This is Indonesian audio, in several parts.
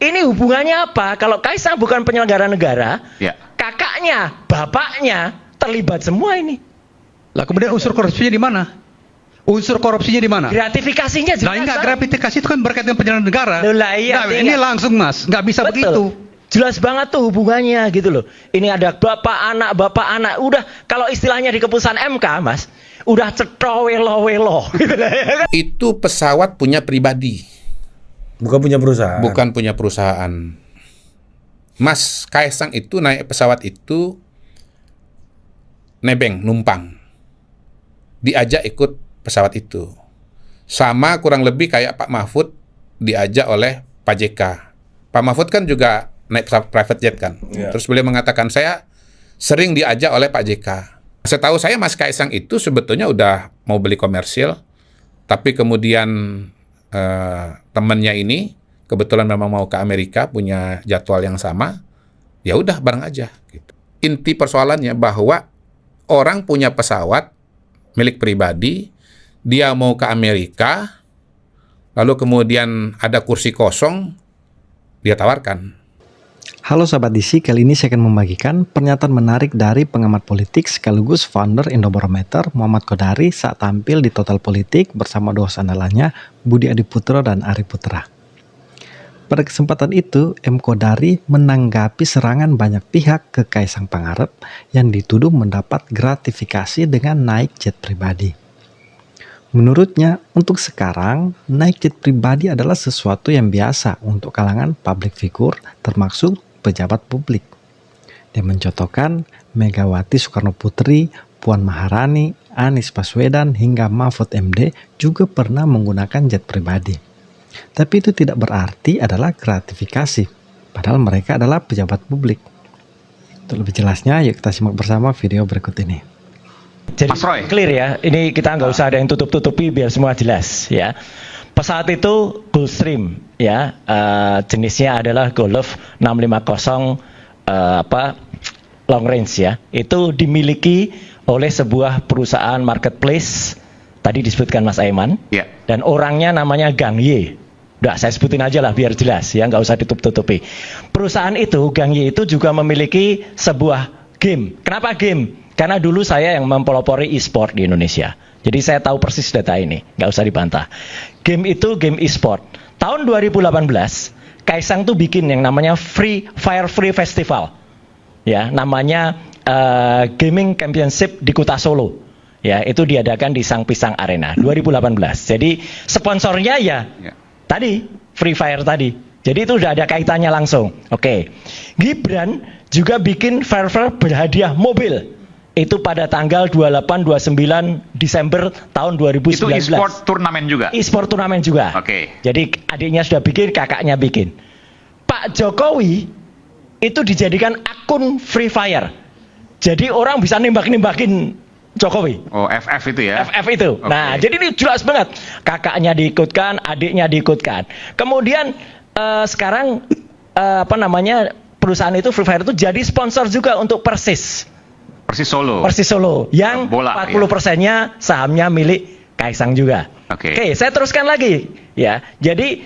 Ini hubungannya apa? Kalau Kaisang bukan penyelenggara negara, Ya. kakaknya, bapaknya terlibat semua ini. Lah kemudian unsur korupsinya di mana? Unsur korupsinya di mana? Gratifikasinya jelas. Nah, enggak, Bang. gratifikasi itu kan berkaitan dengan penyelenggara negara. Loh, lah, iya, Nah, artinya ini enggak. langsung Mas, nggak bisa Betul. begitu. Jelas banget tuh hubungannya gitu loh. Ini ada bapak anak. Udah kalau istilahnya di keputusan MK, Mas, udah cetro-welo-welo gitu lah, ya kan? Itu pesawat punya pribadi, Bukan punya perusahaan. bukan punya perusahaan. Mas Kaisang itu naik pesawat itu nebeng, numpang. Diajak ikut pesawat itu. Sama kurang lebih kayak Pak Mahfud diajak oleh Pak JK. Pak Mahfud kan juga naik pesawat private jet kan. Ya. Terus beliau mengatakan, saya sering diajak oleh Pak JK. Setahu saya Mas Kaisang itu sebetulnya udah mau beli komersil, tapi kemudian temannya ini kebetulan memang mau ke Amerika, punya jadwal yang sama, ya udah bareng aja. Gitu. Inti persoalannya bahwa orang punya pesawat milik pribadi, dia mau ke Amerika, lalu kemudian ada kursi kosong, dia tawarkan. Halo Sobat DC, kali ini saya akan membagikan pernyataan menarik dari pengamat politik sekaligus founder Indobarometer Muhammad Kodari saat tampil di Total Politik bersama dua host andalannya Budi Adiputro dan Ari Putra. Pada kesempatan itu, M. Kodari menanggapi serangan banyak pihak ke Kaisang Pangarep yang dituduh mendapat gratifikasi dengan naik jet pribadi. Menurutnya, untuk sekarang, naik jet pribadi adalah sesuatu yang biasa untuk kalangan public figure termasuk pejabat publik. Dia mencontohkan Megawati Soekarno Putri, Puan Maharani, Anies Baswedan hingga Mahfud MD juga pernah menggunakan jet pribadi. Tapi itu tidak berarti adalah gratifikasi, padahal mereka adalah pejabat publik. Untuk lebih jelasnya, yuk kita simak bersama video berikut ini. Jadi Mas Roy. clear ya, ini kita nggak usah ada yang tutup-tutupi biar semua jelas ya. Pesawat itu Gulfstream ya, jenisnya adalah Golf 650 long range ya. Itu dimiliki oleh sebuah perusahaan marketplace, tadi disebutkan Mas Aiman, Ya. dan orangnya namanya Gang Ye. Udah saya sebutin aja lah biar jelas ya, nggak usah ditutup-tutupi. Perusahaan itu, Gang Ye itu juga memiliki sebuah game. Kenapa game? Karena dulu saya yang mempelopori e-sport di Indonesia. Jadi saya tahu persis data ini, nggak usah dibantah. Game itu game e-sport. Tahun 2018, Kaisang tuh bikin yang namanya Free Festival. Ya, namanya Gaming Championship di Kota Solo. Ya, itu diadakan di Sang Pisang Arena 2018. Jadi sponsornya ya tadi Free Fire tadi. Jadi itu udah ada kaitannya langsung. Oke. Gibran juga bikin fair berhadiah mobil. Itu pada tanggal 28-29 Desember tahun 2019. Itu e-sport turnamen juga? E-sport turnamen juga. Oke. Jadi adiknya sudah bikin, kakaknya bikin. Pak Jokowi itu dijadikan akun Free Fire. Jadi orang bisa nembak-nembakin Jokowi. Oh, FF itu ya? FF itu. Oke. Nah, jadi ini jelas banget. Kakaknya diikutkan, adiknya diikutkan. Kemudian sekarang perusahaan itu Free Fire itu jadi sponsor juga untuk Persis Persis Solo. Yang Bola, 40%-nya sahamnya milik Kaisang juga. Oke. Oke, saya teruskan lagi ya. Jadi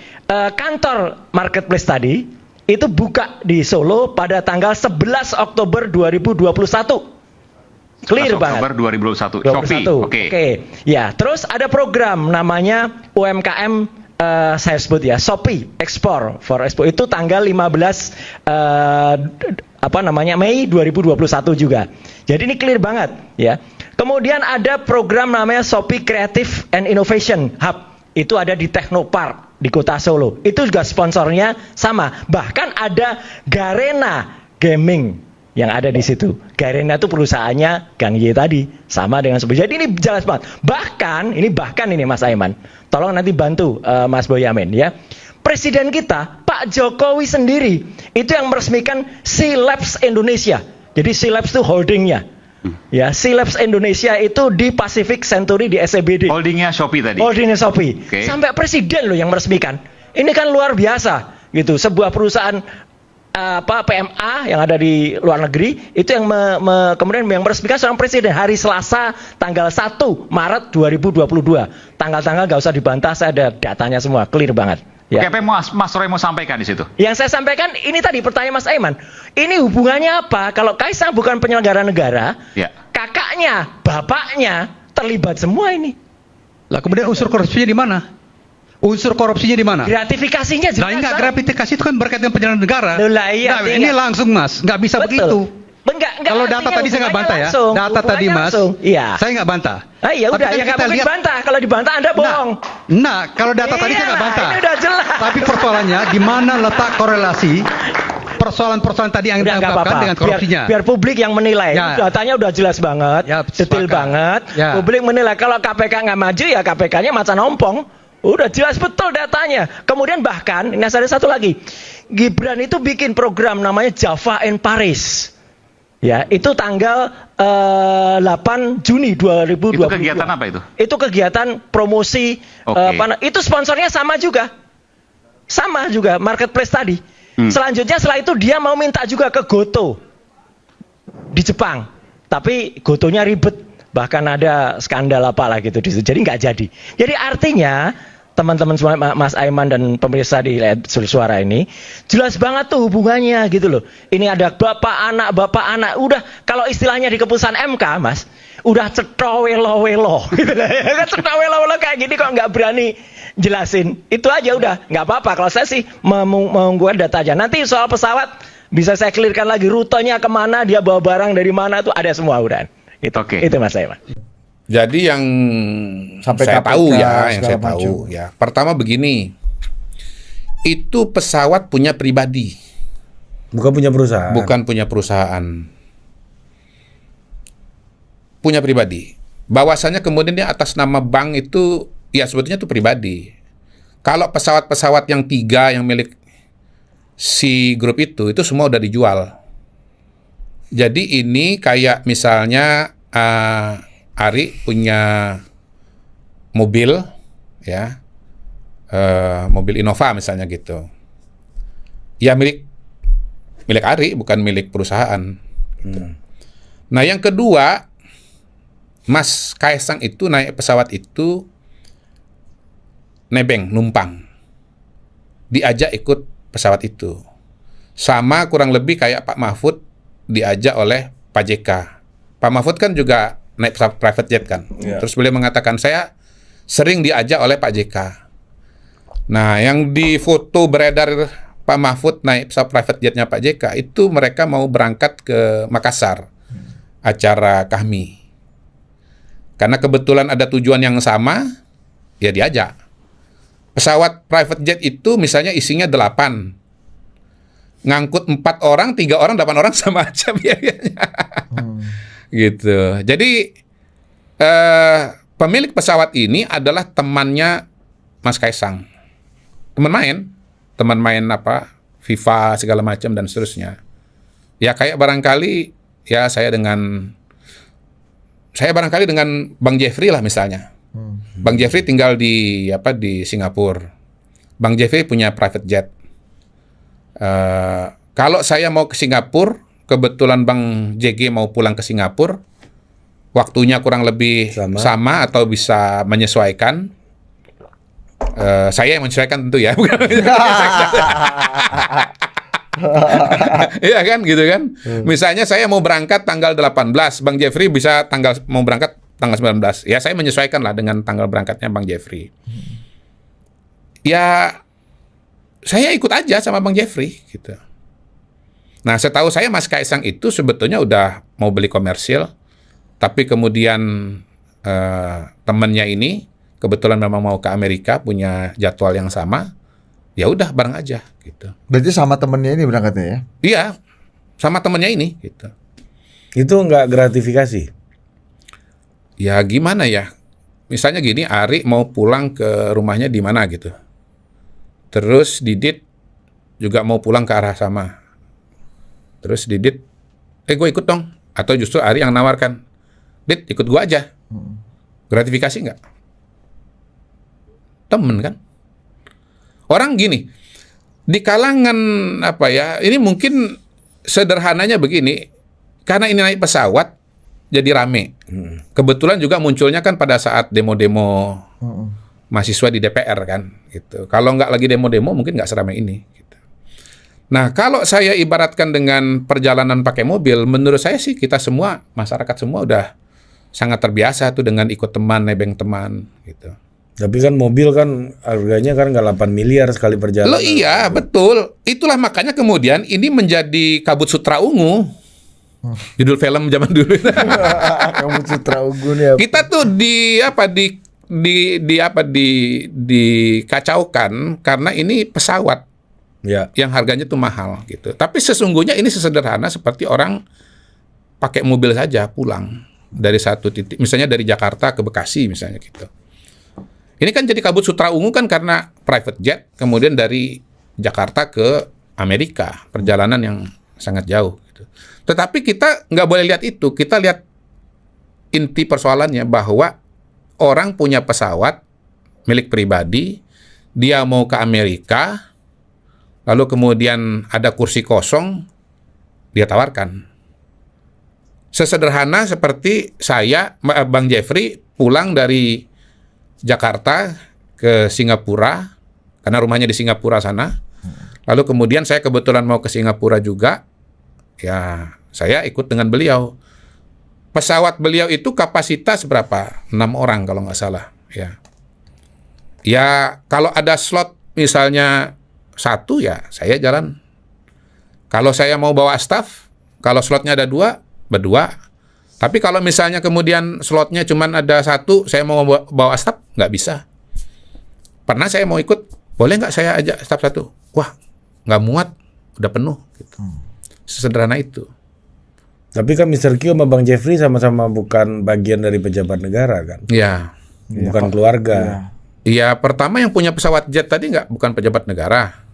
kantor marketplace tadi itu buka di Solo pada tanggal 11 Oktober 2021. Clear banget. Oktober 2021. 21. Shopee. Oke. Oke. Ya, terus ada program namanya UMKM, saya sebut ya, Shopee Export for Expo. Itu tanggal 15 Mei 2021 juga. Jadi ini clear banget ya. Kemudian ada program namanya Shopee Creative and Innovation Hub. Itu ada di Technopark di Kota Solo. Itu juga sponsornya sama. Bahkan ada Garena Gaming yang ada di situ. Garena itu perusahaannya Gang Ye tadi, sama dengan Shopee. Jadi ini jelas banget. Bahkan ini Mas Aiman, tolong nanti bantu Mas Boyamin ya. Presiden kita, Pak Jokowi sendiri, itu yang meresmikan Sea Labs Indonesia. Jadi Sea Labs itu holdingnya. Ya, Sea Labs Indonesia itu di Pacific Century di SCBD. Holdingnya Shopee tadi? Holdingnya Shopee. Oke. Sampai presiden loh yang meresmikan. Ini kan luar biasa gitu. Sebuah perusahaan PMA yang ada di luar negeri itu yang kemudian yang meresmikan seorang presiden hari Selasa tanggal 1 Maret 2022. Tanggal-tanggal gak usah dibantah, saya ada datanya semua, clear banget. Ya. Oke, apa yang Mas Roy mau sampaikan di situ? Yang saya sampaikan ini tadi pertanyaan Mas Aiman. Ini hubungannya apa? Kalau Kaisang bukan penyelenggara negara, Ya. kakaknya, bapaknya terlibat semua ini. Lah kemudian unsur korupsinya di mana? Unsur korupsinya di mana? Gratifikasinya jelas. Nah, enggak, Bang. gratifikasi itu kan berkaitan dengan penyelenggaraan negara. Loh, lah, iya, Nah, artinya- ini langsung Mas, nggak bisa Betul. begitu. Enggak, Kalau data artinya tadi saya nggak bantah ya. langsung. Data tadi Hubungannya Mas, langsung. Iya. saya nggak bantah. Ah, ya Tapi udah, kan ya nggak kita mungkin lihat- bantah. Kalau dibantah Anda bohong. Nah, kalau data tadi saya nggak Iyalah, bantah. ini udah jelas. Tapi persoalannya di mana letak korelasi persoalan-persoalan tadi yang Udah nggak diungkapkan apa-apa. dengan korupsinya? Biar publik yang menilai. Ya. Datanya udah jelas banget, Ya, detail sepakat. banget. Ya. Publik menilai. Kalau KPK nggak maju ya KPK-nya macan ompong. Udah jelas betul datanya. Kemudian bahkan, ini ada satu lagi. Gibran itu bikin program namanya Java and Paris. Ya, itu tanggal 8 Juni 2022. Itu kegiatan apa itu? Itu kegiatan promosi. Oke. Itu sponsornya sama juga. Sama juga, marketplace tadi. Selanjutnya setelah itu dia mau minta juga ke Goto di Jepang. Tapi Gotonya ribet. Bahkan ada skandal apalah gitu di situ. Jadi nggak jadi. Jadi artinya teman-teman semua, Mas Aiman dan pemirsa di Suara ini jelas banget tuh hubungannya gitu loh. Ini ada bapak anak. Udah kalau istilahnya di keputusan MK, Mas, udah cetowelo-welo gitu lah. Cetowelo-welo kayak gini kok nggak berani jelasin. Itu aja udah, nggak apa-apa. Kalau saya sih mengumpulkan data aja. Nanti soal pesawat bisa saya clearkan lagi rutenya kemana, dia bawa barang dari mana tuh ada semua udah. Itu, Oke. itu Mas Aiman. Jadi yang Sampai saya KPK, tahu ya, yang segala saya macam. tahu ya. Pertama begini, itu pesawat punya pribadi, Bukan punya perusahaan. bukan punya perusahaan. Punya pribadi. Bahwasanya kemudian dia atas nama bank itu, ya sebetulnya itu pribadi. Kalau pesawat-pesawat yang 3 yang milik si grup itu semua udah dijual. Jadi ini kayak misalnya Ari punya mobil, ya, mobil Innova misalnya gitu. Ya milik Ari, bukan milik perusahaan. Gitu. Nah yang kedua, Mas Kaisang itu naik pesawat itu nebeng, numpang, diajak ikut pesawat itu. Sama kurang lebih kayak Pak Mahfud diajak oleh Pak JK. Pak Mahfud kan juga naik pesawat private jet kan. Iya. Terus beliau mengatakan saya sering diajak oleh Pak JK. Nah, yang di foto beredar Pak Mahfud naik pesawat private jetnya Pak JK itu mereka mau berangkat ke Makassar, acara Kahmi. Karena kebetulan ada tujuan yang sama, ya diajak. Pesawat private jet itu misalnya isinya 8. Ngangkut 4 orang, 3 orang, 8 orang sama aja biayanya. Gitu. Jadi pemilik pesawat ini adalah temannya Mas Kaisang. Teman main apa? FIFA segala macam dan seterusnya. Ya kayak barangkali ya saya barangkali dengan Bang Jeffrey lah misalnya. Bang Jeffrey tinggal di Singapura. Bang Jeffrey punya private jet. Kalau saya mau ke Singapura, kebetulan Bang JG mau pulang ke Singapura, waktunya kurang lebih sama atau bisa menyesuaikan. Saya yang menyesuaikan tentu ya, bukan? Iya kan, gitu kan? Misalnya saya mau berangkat tanggal 18, Bang Jeffrey bisa mau berangkat tanggal 19. Ya saya menyesuaikan lah dengan tanggal berangkatnya Bang Jeffrey. Ya saya ikut aja sama Bang Jeffrey gitu. Nah, setahu saya Mas Kaisang itu sebetulnya udah mau beli komersil, tapi kemudian temannya ini kebetulan memang mau ke Amerika, punya jadwal yang sama, ya udah bareng aja gitu. Berarti sama temennya ini berangkatnya ya? Iya, sama temannya ini gitu. Itu nggak gratifikasi. Ya gimana ya? Misalnya gini, Ari mau pulang ke rumahnya di mana gitu. Terus Didit juga mau pulang ke arah sama. Terus Didit, gue ikut dong. Atau justru Ari yang nawarkan, Dit ikut gue aja. Gratifikasi nggak? Temen kan? Orang gini, di kalangan ini mungkin sederhananya begini, karena ini naik pesawat, jadi rame. Kebetulan juga munculnya kan pada saat demo-demo mahasiswa di DPR kan, gitu. Kalau nggak lagi demo-demo mungkin nggak seramai ini. Gitu. Nah, kalau saya ibaratkan dengan perjalanan pakai mobil, menurut saya sih kita semua, masyarakat semua udah sangat terbiasa tuh dengan ikut teman, nebeng teman, gitu. Tapi kan mobil kan harganya kan nggak 8 miliar sekali perjalanan. Loh iya, betul. Itulah makanya kemudian ini menjadi kabut sutra ungu. Judul film zaman dulu. Kamu Citra Ungu nih. Kita tuh dikacaukan karena ini pesawat Ya. yang harganya tuh mahal gitu. Tapi sesungguhnya ini sesederhana seperti orang pakai mobil saja pulang dari satu titik, misalnya dari Jakarta ke Bekasi misalnya gitu. Ini kan jadi kabut sutra ungu kan karena private jet, kemudian dari Jakarta ke Amerika, perjalanan yang sangat jauh. Gitu. Tetapi kita nggak boleh lihat itu, kita lihat inti persoalannya bahwa orang punya pesawat milik pribadi, dia mau ke Amerika, lalu kemudian ada kursi kosong, dia tawarkan. Sesederhana seperti saya, Bang Jeffrey, pulang dari Jakarta ke Singapura, karena rumahnya di Singapura sana. Lalu kemudian saya kebetulan mau ke Singapura juga, ya saya ikut dengan beliau. Pesawat beliau itu kapasitas berapa? 6 orang kalau nggak salah. Ya kalau ada slot misalnya 1 ya saya jalan. Kalau saya mau bawa staff, kalau slotnya ada 2, berdua. Tapi kalau misalnya kemudian slotnya cuma ada 1, saya mau bawa staff, nggak bisa. Pernah saya mau ikut, boleh nggak saya ajak staff 1? Wah, nggak muat, udah penuh. Gitu. Sesederhana itu. Tapi kan Mr. Q sama Bang Jeffrey sama-sama bukan bagian dari pejabat negara kan? Ya. Bukan keluarga. Iya, pertama yang punya pesawat jet tadi bukan pejabat negara.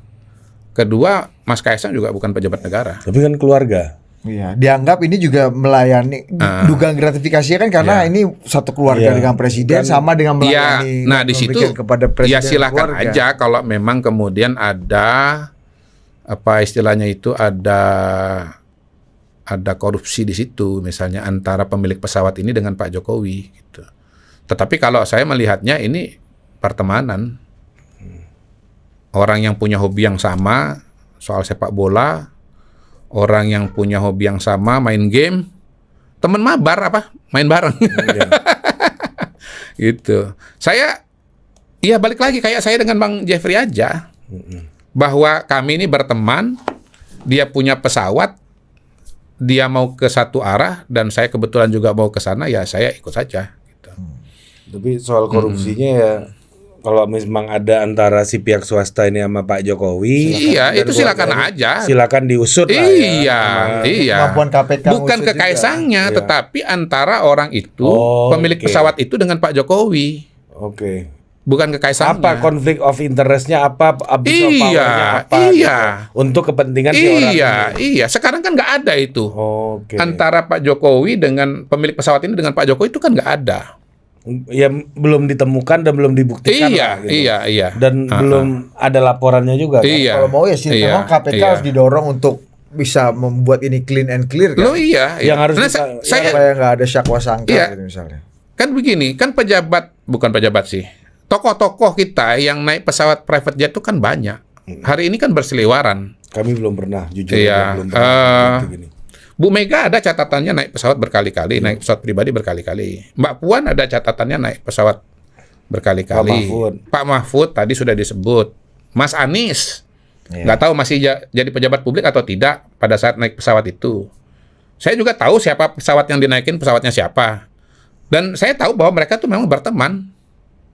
Kedua, Mas Kaisang juga bukan pejabat negara. Tapi kan keluarga. Iya, dianggap ini juga melayani dugaan gratifikasinya kan karena ini satu keluarga dengan presiden sama dengan melayani. Nah di situ kepada presiden ya silakan keluarga. aja kalau memang kemudian ada apa istilahnya itu ada korupsi di situ misalnya antara pemilik pesawat ini dengan Pak Jokowi gitu. Tetapi kalau saya melihatnya ini pertemanan. Orang yang punya hobi yang sama soal sepak bola, orang yang punya hobi yang sama main game, teman mabar main bareng. Gitu. Saya ya balik lagi kayak saya dengan Bang Jeffrey aja. Bahwa kami ini berteman, dia punya pesawat, dia mau ke satu arah dan saya kebetulan juga mau ke sana, ya saya ikut saja gitu. Tapi soal korupsinya ya kalau memang ada antara si pihak swasta ini sama Pak Jokowi, itu silakan aja. Silakan diusut lah iya. Kemampuan KPK bukan ke Kaisangnya, tetapi antara orang itu, pemilik pesawat itu dengan Pak Jokowi. Oke. Bukan ke Kaisangnya. Apa konflik of interest-nya apa? Abuse of power-nya apa? Iya. Gitu. Untuk kepentingan si orang ini. Iya. Sekarang kan nggak ada itu. Oke. Antara Pak Jokowi dengan pemilik pesawat ini dengan Pak Jokowi itu kan nggak ada. Ya belum ditemukan dan belum dibuktikan lah, gitu. Iya. Dan belum ada laporannya juga kan? Kalau mau ya sih memang KPK harus didorong untuk bisa membuat ini clean and clear kan. Loh iya. Yang harus supaya nggak ada syakwa sangka gitu misalnya. Kan begini, kan bukan pejabat sih. Tokoh-tokoh kita yang naik pesawat private jet itu kan banyak. Hari ini kan berseliweran. Kami belum pernah, jujur. Iya. Belum pernah gini. Bu Mega ada catatannya naik pesawat berkali-kali, naik pesawat pribadi berkali-kali. Mbak Puan ada catatannya naik pesawat berkali-kali. Pak Mahfud tadi sudah disebut. Mas Anies, nggak tahu masih jadi pejabat publik atau tidak pada saat naik pesawat itu. Saya juga tahu siapa pesawat yang dinaikin, pesawatnya siapa. Dan saya tahu bahwa mereka tuh memang berteman.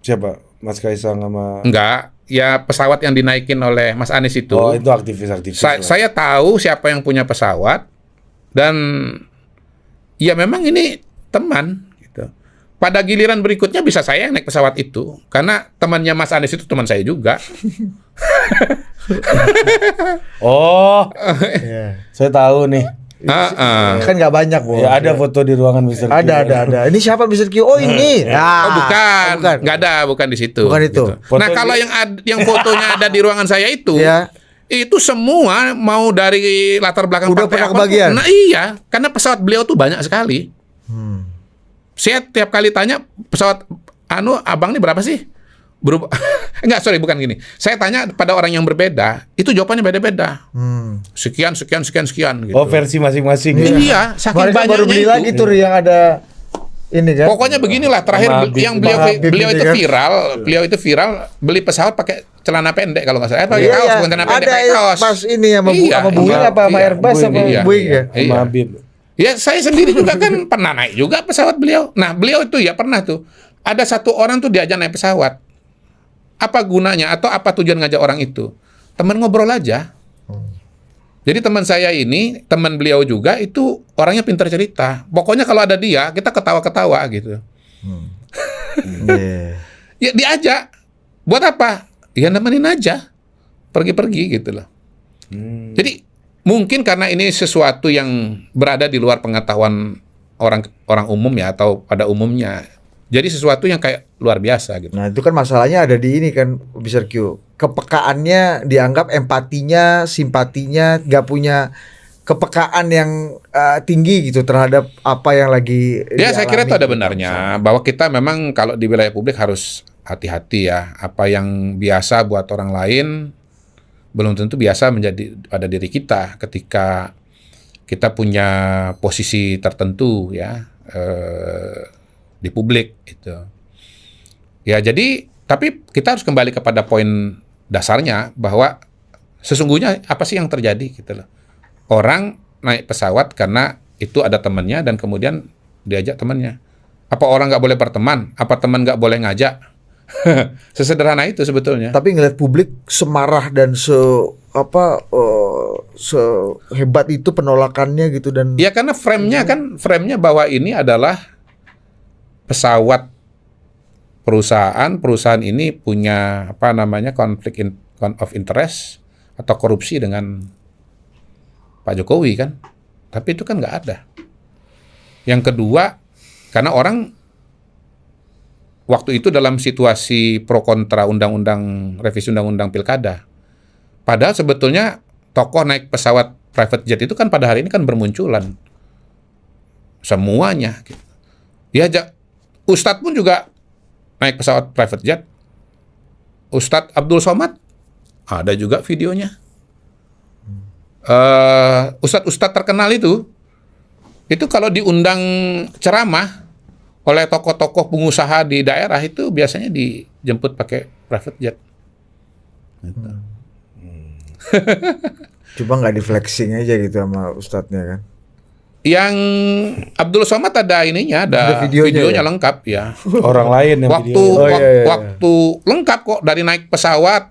Siapa? Mas Kaisang sama... Enggak, ya pesawat yang dinaikin oleh Mas Anies itu. Oh, itu aktivis-aktivis. Saya tahu siapa yang punya pesawat. Dan ya memang ini teman gitu. Pada giliran berikutnya bisa saya yang naik pesawat itu karena temannya Mas Anies itu teman saya juga. Saya tahu nih. Kan nggak banyak, Bu. Ya, ada foto di ruangan Mr. Q. Ada. Ini siapa Mr. Q? Oh, ini. Bukan. Nggak ada, bukan di situ. Bukan itu. Gitu. Nah, kalau yang fotonya ada di ruangan saya itu, itu semua mau dari latar belakang udah pernah kebagian. Nah iya, karena pesawat beliau tuh banyak sekali. Saya tiap kali tanya pesawat abang ini berapa sih? berubah. Enggak, sorry, bukan gini. Saya tanya pada orang yang berbeda, itu jawabannya beda-beda. Sekian gitu. Oh, versi masing-masing. Iya, saking Kemarin kan baru banyaknya beli itu. lagi tuh yang ada ini kan. Pokoknya beginilah terakhir Sama Habib. yang Sama Habib beliau ini itu kan. beliau itu viral beli pesawat pakai celana pendek kalau nggak salah. Pakai Iya, kaos, iya. bukan celana pendek, Ada pakai kaos. pas ini sama Iya, sama Boeing iya, apa sama iya. Airbus Boeing, sama iya, Boeing iya. ya. Sama Habib. Ya saya sendiri juga kan pernah naik juga pesawat beliau. Nah beliau itu ya pernah tuh. Ada satu orang tuh diajak naik pesawat. Apa gunanya atau apa tujuan ngajak orang itu? Teman ngobrol aja. Jadi teman saya ini, teman beliau juga itu orangnya pintar cerita. Pokoknya kalau ada dia, kita ketawa-ketawa gitu. Iya. Ya diajak. Buat apa? Ya nemenin aja. Pergi-pergi gitu loh. Jadi mungkin karena ini sesuatu yang berada di luar pengetahuan orang umum ya atau pada umumnya. Jadi sesuatu yang kayak luar biasa gitu. Nah itu kan masalahnya ada di ini kan Mr. Q. Kepekaannya dianggap empatinya, simpatinya nggak punya kepekaan yang tinggi gitu terhadap apa yang lagi Ya saya kira itu ada dialami. benarnya bahwa kita memang kalau di wilayah publik harus hati-hati ya. Apa yang biasa buat orang lain belum tentu biasa menjadi pada diri kita ketika kita punya posisi tertentu ya di publik itu. Ya jadi tapi kita harus kembali kepada poin dasarnya bahwa sesungguhnya apa sih yang terjadi gitu loh. Orang naik pesawat karena itu ada temannya dan kemudian diajak temannya. Apa orang nggak boleh berteman? Apa teman nggak boleh ngajak? Sesederhana itu sebetulnya. Tapi ngeliat publik semarah dan sehebat itu penolakannya gitu dan Ya karena frame-nya bahwa ini adalah pesawat perusahaan ini punya apa namanya konflik of interest atau korupsi dengan Pak Jokowi kan. Tapi itu kan nggak ada. Yang kedua, karena orang waktu itu dalam situasi pro kontra revisi undang-undang pilkada. Padahal sebetulnya tokoh naik pesawat private jet itu kan pada hari ini kan bermunculan. Semuanya. Gitu. Ya, Ustadz pun juga naik pesawat private jet. Ustadz Abdul Somad ada juga videonya. Ustadz terkenal itu kalau diundang ceramah oleh tokoh-tokoh pengusaha di daerah itu biasanya dijemput pakai private jet. coba nggak di flexing aja gitu sama ustadznya kan. Yang Abdul Somad ada ininya, ada videonya ya? lengkap ya. Orang lain yang Waktu lengkap kok dari naik pesawat,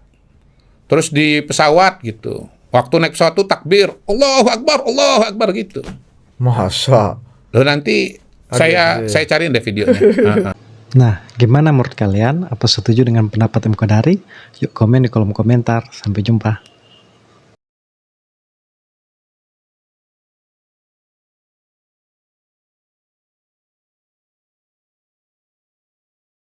terus di pesawat gitu. Waktu naik pesawat tuh takbir, Allahu Akbar gitu. Masa? Loh nanti saya cariin deh videonya. Nah, gimana menurut kalian? Apa setuju dengan pendapat M. Kodari? Yuk komen di kolom komentar. Sampai jumpa.